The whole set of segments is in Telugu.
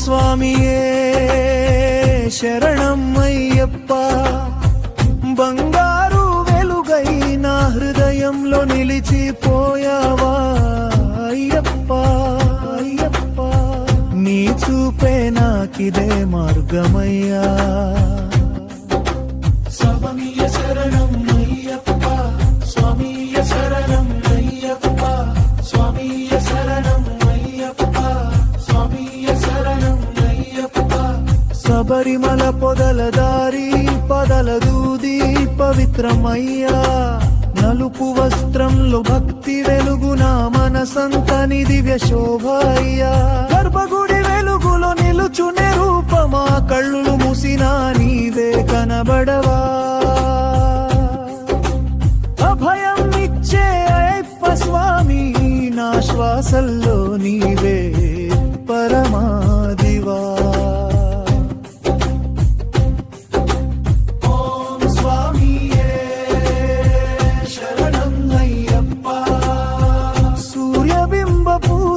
స్వామియే శరణం అయ్యప్ప బంగారు వెలుగై నా హృదయంలో నిలిచిపోయావా అయ్యప్ప అయ్యప్ప నీ చూపే నాకిదే మార్గమయ్యా స్వామియే శరణం అయ్యప్ప స్వామియే శరణం అయ్యప్ప స్వామియే శరణం అయ్యప్ప స్వామియే శరణం అయ్యప్ప శబరిమల పొదల దారి పదల దూది పవిత్రమయ్యా నలుపు వస్త్రంలో భక్తి వెలుగున మనసంతని దివ్య శోభయ్యా గర్భగుడి వెలుగులో నిలుచునే రూపమా కళ్ళు మూసినా నీవే కనబడవా అభయం ఇచ్చే అయ్యప్ప స్వామి నా శ్వాసల్లో నీవే పరమాదివా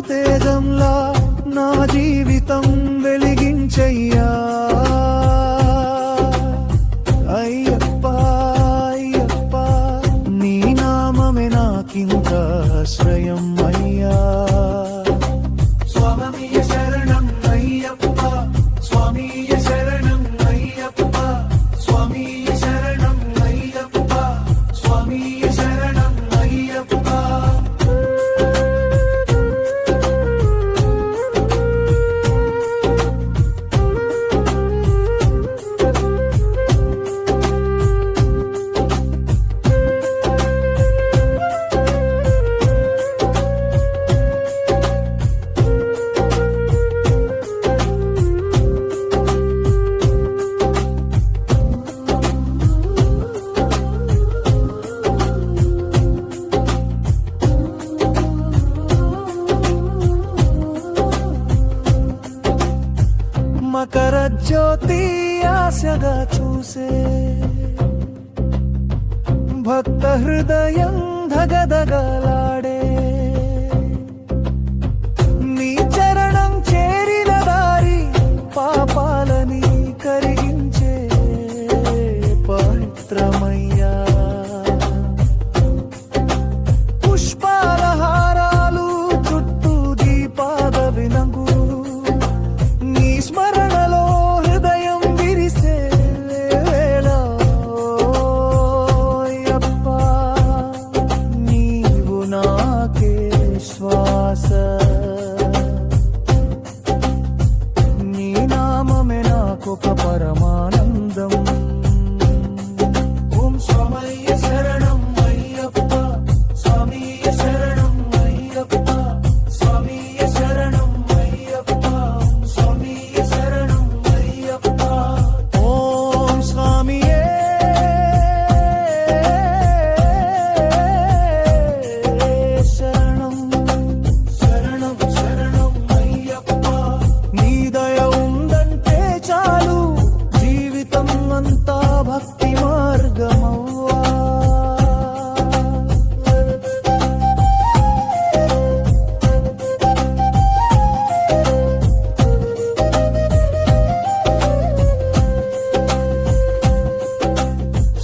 తేజంలా నా జీవితం వెలిగించయ్యా అయ్యప్ప అయ్యప్ప నీ నామమే నాకింక ఆశ్రయం అయ్యా స్వామియే శరణం అయ్యప్ప స్వామియే శరణం అయ్యప్ప స్వామియే శరణం అయ్యప్ప స్వామియే శరణం అయ్యప్ప మకర జ్యోతి ఆశగా చూసే భక్త హృదయం ధగధగలాడే నీ చరణం చేరిన దారి పాపాలని కరిగించే పవిత్రమయ్యా పుష్పాల హారాలు చుట్టూ దీపాద వినంగు స్మరణలో హృదయం విరిసే వేళ అయ్యప్ప నీవు నాకే శ్వాస నీ నామమే నాకొక పరమానందం ఓం స్వామియే శరణం అయ్యప్ప స్వామియే శరణం అయ్యప్ప స్వామియే శరణం అయ్యప్ప భక్తి మార్గమవ్వా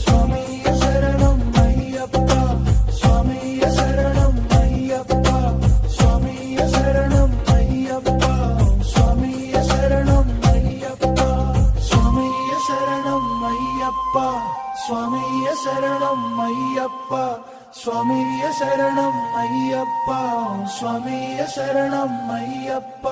స్వామియే శరణం అయ్యప్ప స్వామియే శరణం అయ్యప్ప స్వామియే శరణం అయ్యప్ప స్వామియే శరణం అయ్యప్ప స్వామియే శరణం అయ్యప్ప స్వామియే శరణం అయ్యప్ప స్వామియే శరణం అయ్యప్ప స్వామియే శరణం అయ్యప్ప